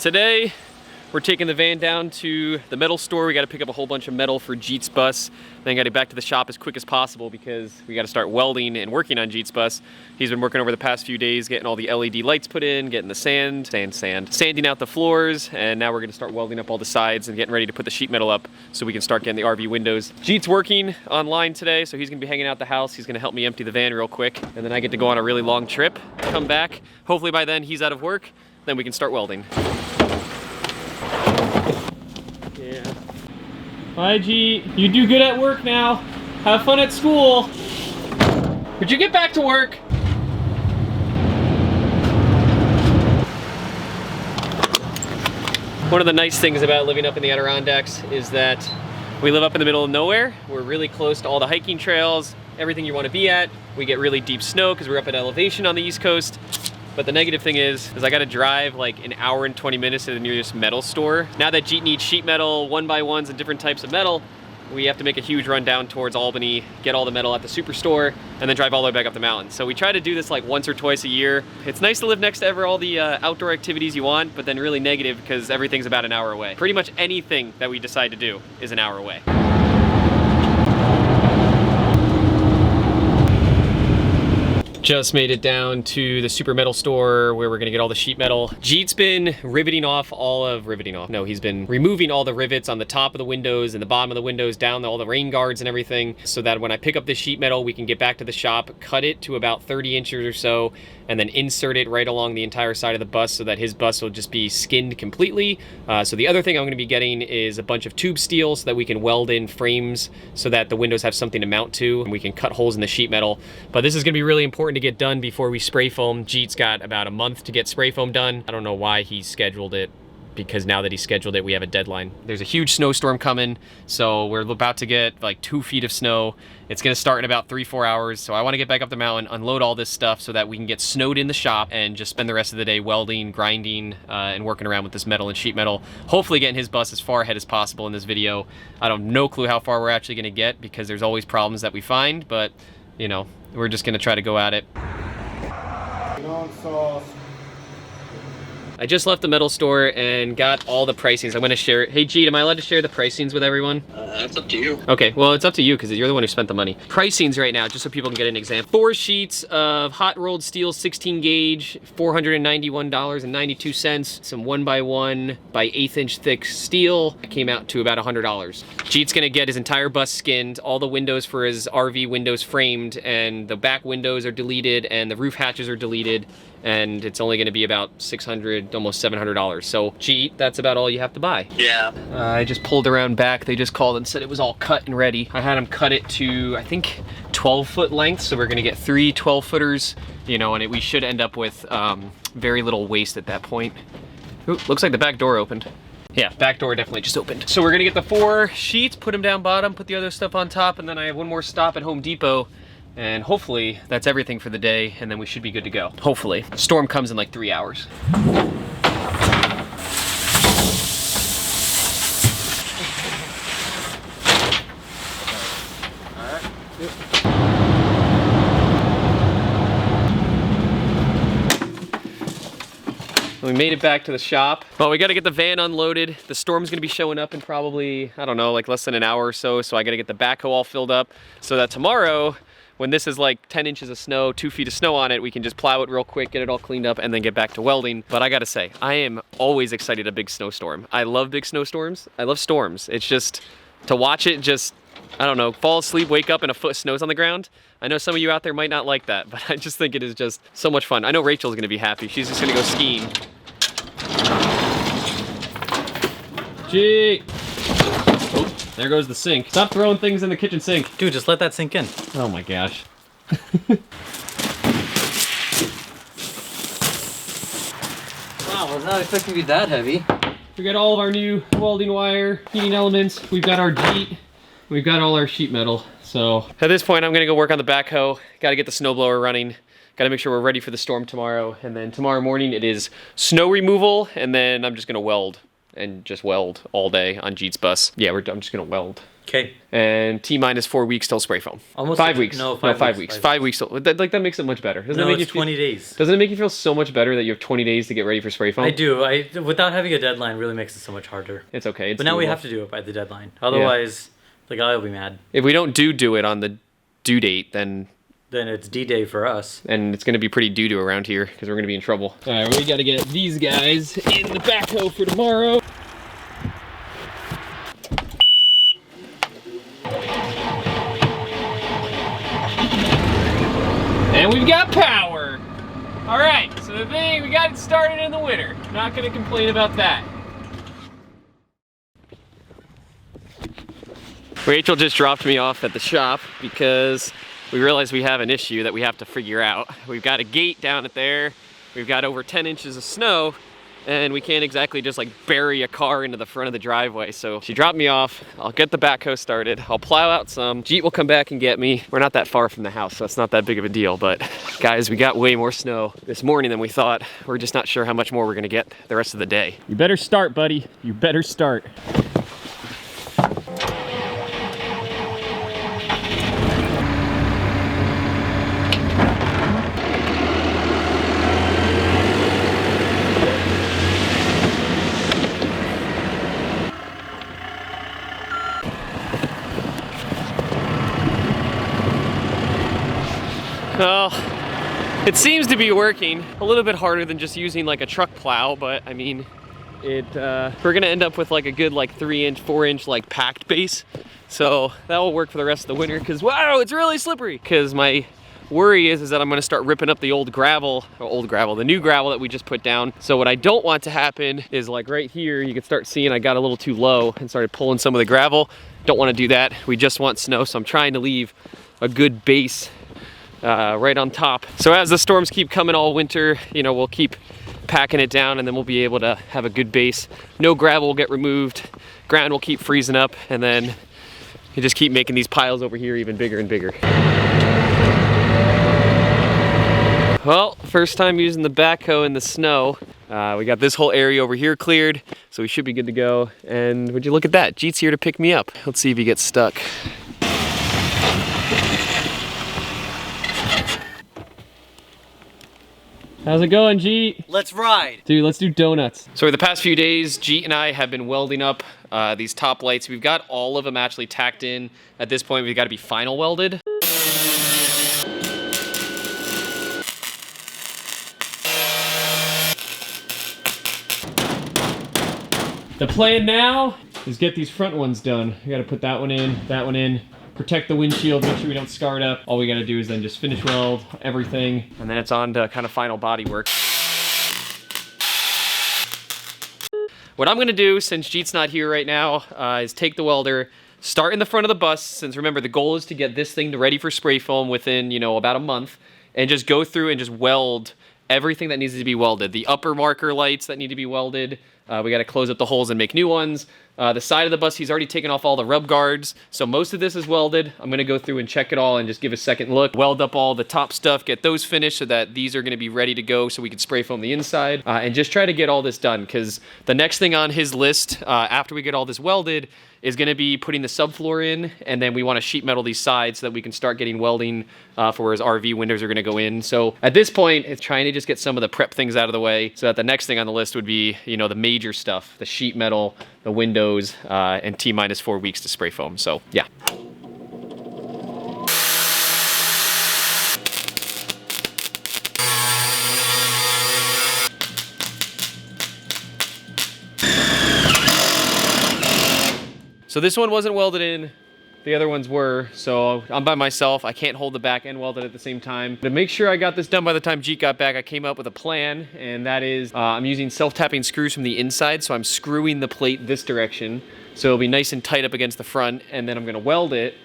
Today, we're taking the van down to the metal store. We got to pick up a whole bunch of metal for Jeet's bus. Then got to get back to the shop as quick as possible because we got to start welding and working on Jeet's bus. He's been working over the past few days, getting all the LED lights put in, getting the sanding out the floors, and now we're going to start welding up all the sides and getting ready to put the sheet metal up so we can start getting the RV windows. Jeet's working online today, so he's going to be hanging out the house. He's going to help me empty the van real quick, and then I get to go on a really long trip, come back. Hopefully by then he's out of work, then we can start welding. Yeah. Bye, Jeet. You do good at work now. Have fun at school. Would you get back to work? One of the nice things about living up in the Adirondacks is that we live up in the middle of nowhere. We're really close to all the hiking trails, everything you want to be at. We get really deep snow because we're up at elevation on the East Coast. But the negative thing is I gotta drive like an hour and 20 minutes to the nearest metal store. Now that Jeet needs sheet metal, 1x1s, and different types of metal, we have to make a huge run down towards Albany, get all the metal at the superstore, and then drive all the way back up the mountain. So we try to do this like once or twice a year. It's nice to live next to all the outdoor activities you want, but then really negative because everything's about an hour away. Pretty much anything that we decide to do is an hour away. Just made it down to the super metal store where we're gonna get all the sheet metal. Jeet's been he's been removing all the rivets on the top of the windows and the bottom of the windows, down all the rain guards and everything, so that when I pick up the sheet metal, we can get back to the shop, cut it to about 30 inches or so, and then insert it right along the entire side of the bus so that his bus will just be skinned completely. So the other thing I'm gonna be getting is a bunch of tube steel so that we can weld in frames so that the windows have something to mount to and we can cut holes in the sheet metal. But this is gonna be really important to get done before we spray foam. Jeet's got about a month to get spray foam done. I don't know why he scheduled it, because now that he scheduled it, we have a deadline. There's a huge snowstorm coming, so we're about to get like 2 feet of snow. It's gonna start in about 3-4 hours, so I wanna get back up the mountain, unload all this stuff so that we can get snowed in the shop and just spend the rest of the day welding, grinding, and working around with this metal and sheet metal. Hopefully getting his bus as far ahead as possible in this video. I don't no clue how far we're actually gonna get because there's always problems that we find, but you know, we're just gonna try to go at it. I just left the metal store and got all the pricings. I'm gonna share it. Hey Jeet, am I allowed to share the pricings with everyone? That's up to you. Okay, well it's up to you because you're the one who spent the money. Pricings right now, just so people can get an example. 4 sheets of hot rolled steel 16 gauge, $491.92. Some 1x1 by 1/8 inch thick steel. It came out to about $100. Jeet's gonna get his entire bus skinned, all the windows for his RV windows framed, and the back windows are deleted and the roof hatches are deleted. And it's only gonna be about $600, almost $700. So Jeet, that's about all you have to buy. Yeah. I just pulled around back. They just called and said it was all cut and ready. I had them cut it to, I think, 12-foot length. So we're gonna get 3 12-footers, you know, and we should end up with very little waste at that point. Ooh, looks like the back door opened. Yeah, back door definitely just opened. So we're gonna get the 4 sheets, put them down bottom, put the other stuff on top, and then I have one more stop at Home Depot. And hopefully that's everything for the day, and then we should be good to go. Hopefully. Storm comes in like 3 hours. We made it back to the shop. Well, we gotta get the van unloaded. The storm's gonna be showing up in probably, I don't know, like less than an hour or so. So I gotta get the backhoe all filled up so that tomorrow, when this is like 10 inches of snow, 2 feet of snow on it, we can just plow it real quick, get it all cleaned up, and then get back to welding. But I gotta say, I am always excited a big snowstorm. I love big snowstorms. I love storms. It's just, to watch it just, I don't know, fall asleep, wake up and a foot of snow's on the ground. I know some of you out there might not like that, but I just think it is just so much fun. I know Rachel's gonna be happy. She's just gonna go skiing. Gee. Oh, there goes the sink. Stop throwing things in the kitchen sink. Dude, just let that sink in. Oh my gosh. Wow, I was not expecting to be that heavy. We got all of our new welding wire, heating elements. We've got our Jeet. We've got all our sheet metal. So at this point, I'm gonna go work on the backhoe. Gotta get the snowblower running. Gotta make sure we're ready for the storm tomorrow. And then tomorrow morning it is snow removal, and then I'm just gonna weld and just weld all day on Jeet's bus. Yeah, I'm just gonna weld. Okay. And T-minus 4 weeks till spray foam. Almost 5 weeks. No, 5 weeks. 5 weeks. That makes it much better. Doesn't No, it make it's you 20 days. Doesn't it make you feel so much better that you have 20 days to get ready for spray foam? I do. Without having a deadline really makes it so much harder. It's okay. It's But now we doable. have to do it by the deadline. Otherwise, the guy will be mad. If we don't do it on the due date, then it's D-Day for us. and it's going to be pretty doo-doo around here because we're going to be in trouble. All right, we got to get these guys in the backhoe for tomorrow. And we've got power. All right, so the thing, we got it started in the winter. Not going to complain about that. Rachel just dropped me off at the shop because we realized we have an issue that we have to figure out. We've got a gate down at there. We've got over 10 inches of snow, and we can't exactly just like bury a car into the front of the driveway. So she dropped me off. I'll get the backhoe started. I'll plow out some. Jeet will come back and get me. We're not that far from the house, so it's not that big of a deal. But guys, we got way more snow this morning than we thought. We're just not sure how much more we're gonna get the rest of the day. You better start, buddy. You better start. Well, it seems to be working. A little bit harder than just using like a truck plow, but I mean, we're gonna end up with like a good like 3-inch, 4-inch like packed base. So that will work for the rest of the winter because wow, it's really slippery. Because my worry is that I'm gonna start ripping up the the new gravel that we just put down. So what I don't want to happen is like right here, you can start seeing I got a little too low and started pulling some of the gravel. Don't wanna do that. We just want snow, so I'm trying to leave a good base right on top. So as the storms keep coming all winter, you know, we'll keep packing it down and then we'll be able to have a good base. No gravel will get removed, ground will keep freezing up, and then you just keep making these piles over here even bigger and bigger. Well, first time using the backhoe in the snow. We got this whole area over here cleared, so we should be good to go. And would you look at that? Jeet's here to pick me up. Let's see if he gets stuck. How's it going, Jeet? Let's ride. Dude, let's do donuts. So for the past few days, Jeet and I have been welding up these top lights. We've got all of them actually tacked in. At this point, we've got to be final welded. The plan now is get these front ones done. We got to put that one in, protect the windshield, make sure we don't scar it up. All we got to do is then just finish weld everything, and then it's on to kind of final body work. What I'm gonna do, since Jeet's not here right now, is take the welder, start in the front of the bus, since remember the goal is to get this thing ready for spray foam within, you know, about a month, and just go through and just weld everything that needs to be welded. The upper marker lights that need to be welded, we got to close up the holes and make new ones. The side of the bus, he's already taken off all the rub guards, so most of this is welded. I'm going to go through and check it all and just give a second look. Weld up all the top stuff, get those finished so that these are going to be ready to go so we can spray foam the inside, and just try to get all this done, because the next thing on his list, after we get all this welded, is going to be putting the subfloor in, and then we want to sheet metal these sides so that we can start getting welding for where his RV windows are going to go in. So at this point, it's trying to just get some of the prep things out of the way so that the next thing on the list would be, you know, the major stuff, the sheet metal, the windows, and T-minus 4 weeks to spray foam. So yeah. So this one wasn't welded in, the other ones were, so I'm by myself. I can't hold the back end welded at the same time. To make sure I got this done by the time Jeet got back, I came up with a plan, and that is I'm using self-tapping screws from the inside, so I'm screwing the plate this direction, so it'll be nice and tight up against the front, and then I'm gonna weld it.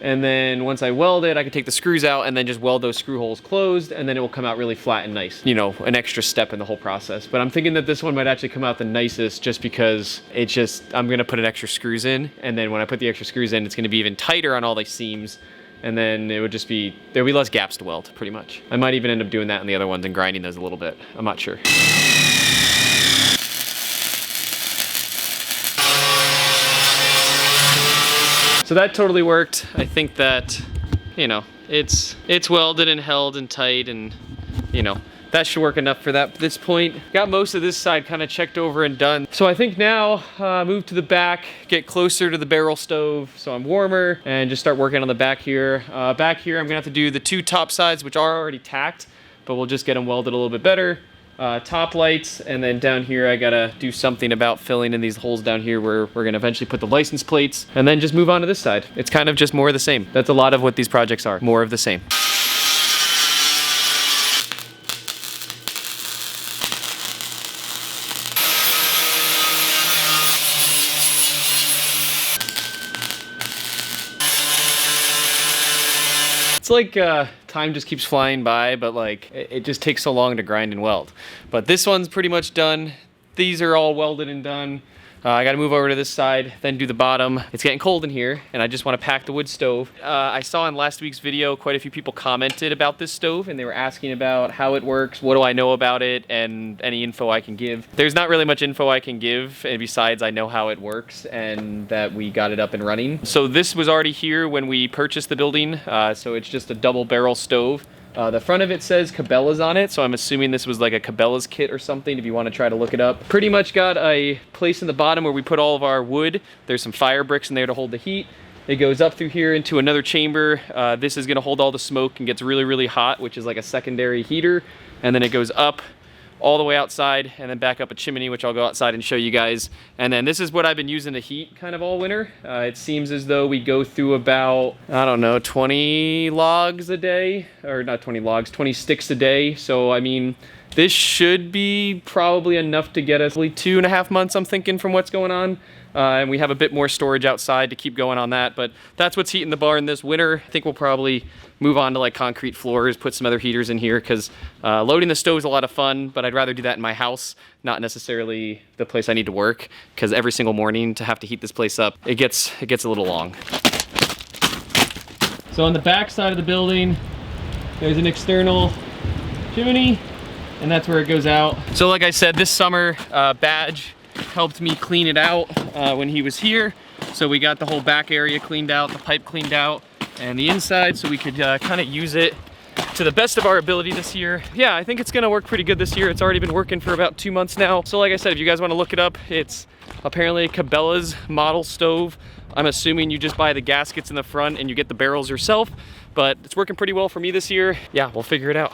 And then once I weld it, I can take the screws out and then just weld those screw holes closed, and then it will come out really flat and nice. You know, an extra step in the whole process. But I'm thinking that this one might actually come out the nicest just because it's just, I'm gonna put an extra screws in, and then when I put the extra screws in, it's gonna be even tighter on all the seams, and then it would just be, there'll be less gaps to weld, pretty much. I might even end up doing that on the other ones and grinding those a little bit. I'm not sure. So that totally worked. I think that, you know, it's welded and held and tight, and you know, that should work enough for that at this point. Got most of this side kind of checked over and done. So I think now move to the back, get closer to the barrel stove so I'm warmer, and just start working on the back here. Back here I'm gonna have to do the 2 top sides, which are already tacked, but we'll just get them welded a little bit better. Top lights, and then down here I gotta do something about filling in these holes down here where we're gonna eventually put the license plates, and then just move on to this side. It's kind of just more of the same. That's a lot of what these projects are, more of the same. It's like time just keeps flying by, but like it just takes so long to grind and weld. But this one's pretty much done. These are all welded and done. I gotta move over to this side, then do the bottom. It's getting cold in here, and I just wanna pack the wood stove. I saw in last week's video, quite a few people commented about this stove, and they were asking about how it works, what do I know about it, and any info I can give. There's not really much info I can give, and besides I know how it works, and that we got it up and running. So this was already here when we purchased the building, so it's just a double barrel stove. The front of it says Cabela's on it, so I'm assuming this was like a Cabela's kit or something if you want to try to look it up. Pretty much got a place in the bottom where we put all of our wood. There's some fire bricks in there to hold the heat. It goes up through here into another chamber. This is gonna hold all the smoke and gets really, really hot, which is like a secondary heater. And then it goes up all the way outside and then back up a chimney, which I'll go outside and show you guys. And then this is what I've been using to heat kind of all winter. It seems as though we go through about, I don't know, 20 logs a day, or not 20 logs, 20 sticks a day. So, I mean, this should be probably enough to get us 2.5 months, I'm thinking, from what's going on. And we have a bit more storage outside to keep going on that, but that's what's heating the barn this winter. I think we'll probably move on to like concrete floors, put some other heaters in here, because loading the stove is a lot of fun, but I'd rather do that in my house, not necessarily the place I need to work, because every single morning to have to heat this place up, it gets a little long. So on the back side of the building, there's an external chimney, and that's where it goes out. So like I said, this summer, Badge helped me clean it out when he was here. So we got the whole back area cleaned out, the pipe cleaned out, and the inside, so we could kind of use it to the best of our ability this year. Yeah, I think it's gonna work pretty good this year. It's already been working for about 2 months now. So like I said, if you guys wanna look it up, it's apparently a Cabela's model stove. I'm assuming you just buy the gaskets in the front and you get the barrels yourself, but it's working pretty well for me this year. Yeah, we'll figure it out.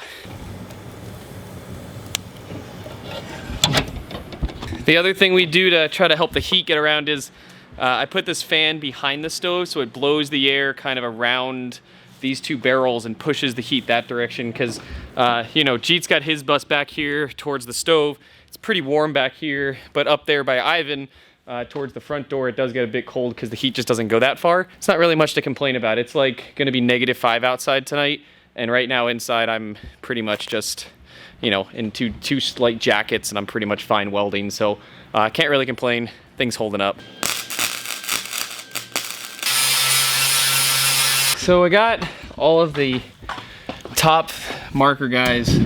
The other thing we do to try to help the heat get around is I put this fan behind the stove so it blows the air kind of around these 2 barrels and pushes the heat that direction, because you know, Jeet's got his bus back here towards the stove. It's pretty warm back here, but up there by Ivan towards the front door, it does get a bit cold because the heat just doesn't go that far. It's not really much to complain about. It's like gonna be -5 outside tonight, and right now inside I'm pretty much just, you know, in two light jackets, and I'm pretty much fine welding, so I can't really complain. Things holding up. So I got all of the top marker guys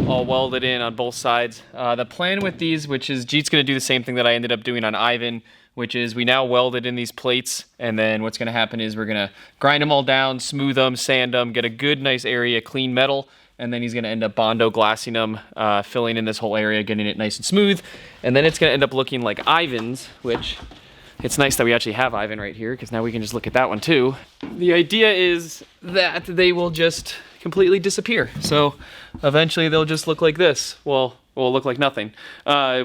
all welded in on both sides. The plan with these, which is Jeet's gonna do the same thing that I ended up doing on Ivan, which is we now welded in these plates, and then what's gonna happen is we're gonna grind them all down, smooth them, sand them, get a good nice area, clean metal, and then he's gonna end up Bondo glassing them, filling in this whole area, getting it nice and smooth, and then it's gonna end up looking like Ivan's, which it's nice that we actually have Ivan right here, because now we can just look at that one too. The idea is that they will just completely disappear. So eventually they'll just look like this. Well, will look like nothing,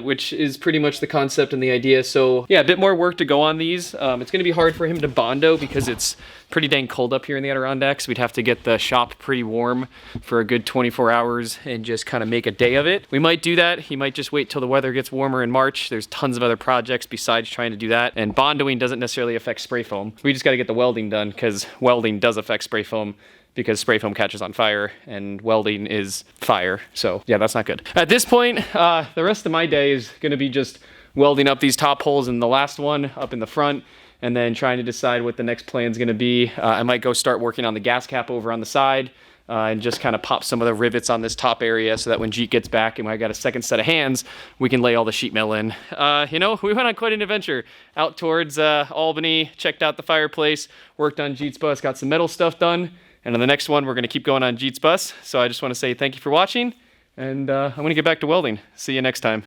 which is pretty much the concept and the idea. So yeah, a bit more work to go on these. It's gonna be hard for him to Bondo because it's pretty dang cold up here in the Adirondacks. We'd have to get the shop pretty warm for a good 24 hours and just kind of make a day of it. We might do that. He might just wait till the weather gets warmer in March. There's tons of other projects besides trying to do that. And bondoing doesn't necessarily affect spray foam. We just got to get the welding done, because welding does affect spray foam, because spray foam catches on fire and welding is fire. So yeah, that's not good. At this point, the rest of my day is going to be just welding up these top holes in the last one up in the front, and then trying to decide what the next plan is going to be. I might go start working on the gas cap over on the side. and just kind of pop some of the rivets on this top area so that when Jeet gets back and I got a second set of hands, we can lay all the sheet metal in. You know, we went on quite an adventure out towards Albany, checked out the fireplace, worked on Jeet's bus, got some metal stuff done. And on the next one, we're going to keep going on Jeet's bus. So I just want to say thank you for watching, and I'm going to get back to welding. See you next time.